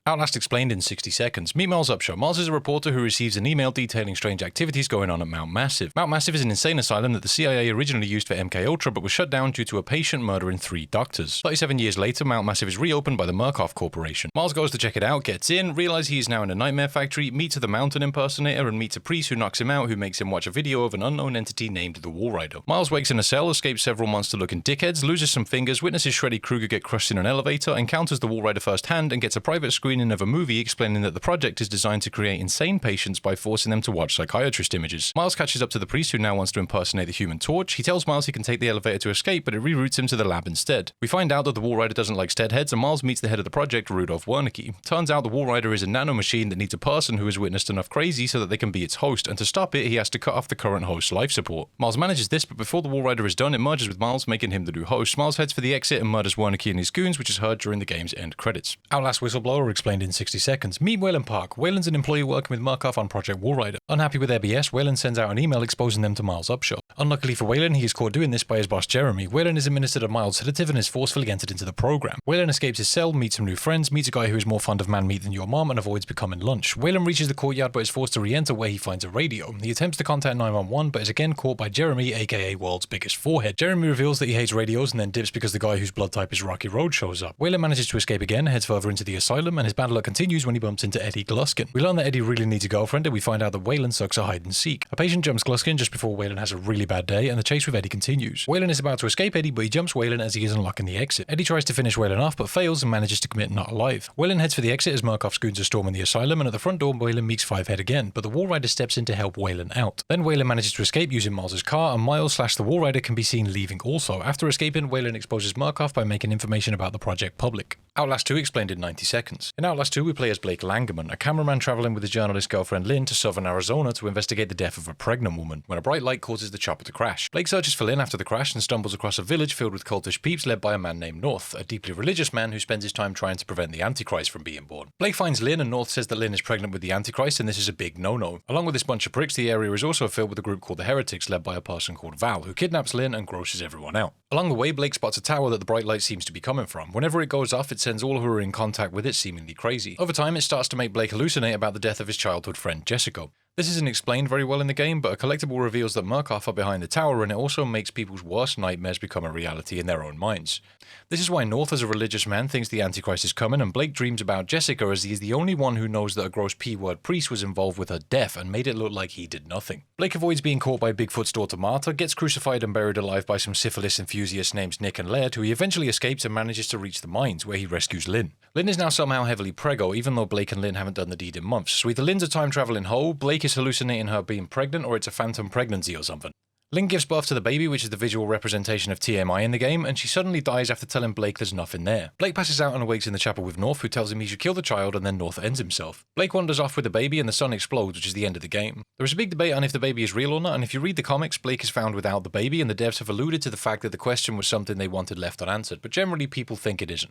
Outlast explained in 60 seconds. Meet Miles Upshot. Miles is a reporter who receives an email detailing strange activities going on at Mount Massive. Mount Massive is an insane asylum that the CIA originally used for MKUltra but was shut down due to a patient murdering 3 doctors. 37 years later, Mount Massive is reopened by the Murkoff Corporation. Miles goes to check it out, gets in, realizes he is now in a nightmare factory, meets the mountain impersonator, and meets a priest who knocks him out, who makes him watch a video of an unknown entity named the Walrider. Miles wakes in a cell, escapes several monster-looking dickheads, loses some fingers, witnesses Shreddy Krueger get crushed in an elevator, encounters the Walrider firsthand, and gets a private screening of a movie explaining that the project is designed to create insane patients by forcing them to watch psychiatrist images. Miles catches up to the priest who now wants to impersonate the Human Torch. He tells Miles he can take the elevator to escape, but it reroutes him to the lab instead. We find out that the Walrider doesn't like steadheads, and Miles meets the head of the project, Rudolph Wernicke. Turns out the Walrider is a nanomachine that needs a person who has witnessed enough crazy so that they can be its host, and to stop it, he has to cut off the current host's life support. Miles manages this, but before the Walrider is done, it merges with Miles, making him the new host. Miles heads for the exit and murders Wernicke and his goons, which is heard during the game's end credits. Outlast Whistleblower explained in 60 seconds. Meet Wayland Park. Wayland's an employee working with Murkoff on Project Walrider. Unhappy with their BS, Wayland sends out an email exposing them to Miles Upshot. Unluckily for Wayland, he is caught doing this by his boss Jeremy. Wayland is administered a mild sedative and is forcefully entered into the program. Wayland escapes his cell, meets some new friends, meets a guy who is more fond of man meat than your mom, and avoids becoming lunch. Wayland reaches the courtyard but is forced to re-enter where he finds a radio. He attempts to contact 911 but is again caught by Jeremy, aka World's Biggest Forehead. Jeremy reveals that he hates radios and then dips because the guy whose blood type is Rocky Road shows up. Wayland manages to escape again, heads further into the asylum, and his bad luck continues when he bumps into Eddie Gluskin. We learn that Eddie really needs a girlfriend, and we find out that Wayland sucks at hide and seek. A patient jumps Gluskin just before Wayland has a really bad day, and the chase with Eddie continues. Wayland is about to escape Eddie, but he jumps Wayland as he is unlocking the exit. Eddie tries to finish Wayland off, but fails and manages to commit not alive. Wayland heads for the exit as Murkoff's goons are storming the asylum, and at the front door, Wayland meets Fivehead again, but the Walrider steps in to help Wayland out. Then Wayland manages to escape using Miles' car, and Miles/the Walrider can be seen leaving also. After escaping, Wayland exposes Murkoff by making information about the project public. Outlast 2 explained in 90 seconds. In Outlast 2, we play as Blake Langerman, a cameraman traveling with his journalist girlfriend Lynn to southern Arizona to investigate the death of a pregnant woman, when a bright light causes the chopper to crash. Blake searches for Lynn after the crash and stumbles across a village filled with cultish peeps led by a man named North, a deeply religious man who spends his time trying to prevent the Antichrist from being born. Blake finds Lynn, and North says that Lynn is pregnant with the Antichrist, and this is a big no-no. Along with this bunch of pricks, the area is also filled with a group called the Heretics, led by a person called Val, who kidnaps Lynn and grosses everyone out. Along the way, Blake spots a tower that the bright light seems to be coming from. Whenever it goes off, it sends all who are in contact with it seemingly crazy. Over time, it starts to make Blake hallucinate about the death of his childhood friend Jessica. This isn't explained very well in the game, but a collectible reveals that Murkoff are behind the tower, and it also makes people's worst nightmares become a reality in their own minds. This is why North, as a religious man, thinks the Antichrist is coming, and Blake dreams about Jessica as he is the only one who knows that a gross P-word priest was involved with her death and made it look like he did nothing. Blake avoids being caught by Bigfoot's daughter Martha, gets crucified and buried alive by some syphilis enthusiasts named Nick and Laird, who he eventually escapes and manages to reach the mines, where he rescues Lynn. Lynn is now somehow heavily preggo, even though Blake and Lynn haven't done the deed in months, so either Lynn's a time-traveling hoe, Blake is hallucinating her being pregnant, or it's a phantom pregnancy or something. Lynn gives birth to the baby, which is the visual representation of TMI in the game, and she suddenly dies after telling Blake there's nothing there. Blake passes out and awakes in the chapel with North, who tells him he should kill the child, and then North ends himself. Blake wanders off with the baby, and the sun explodes, which is the end of the game. There is a big debate on if the baby is real or not, and if you read the comics, Blake is found without the baby, and the devs have alluded to the fact that the question was something they wanted left unanswered, but generally people think it isn't.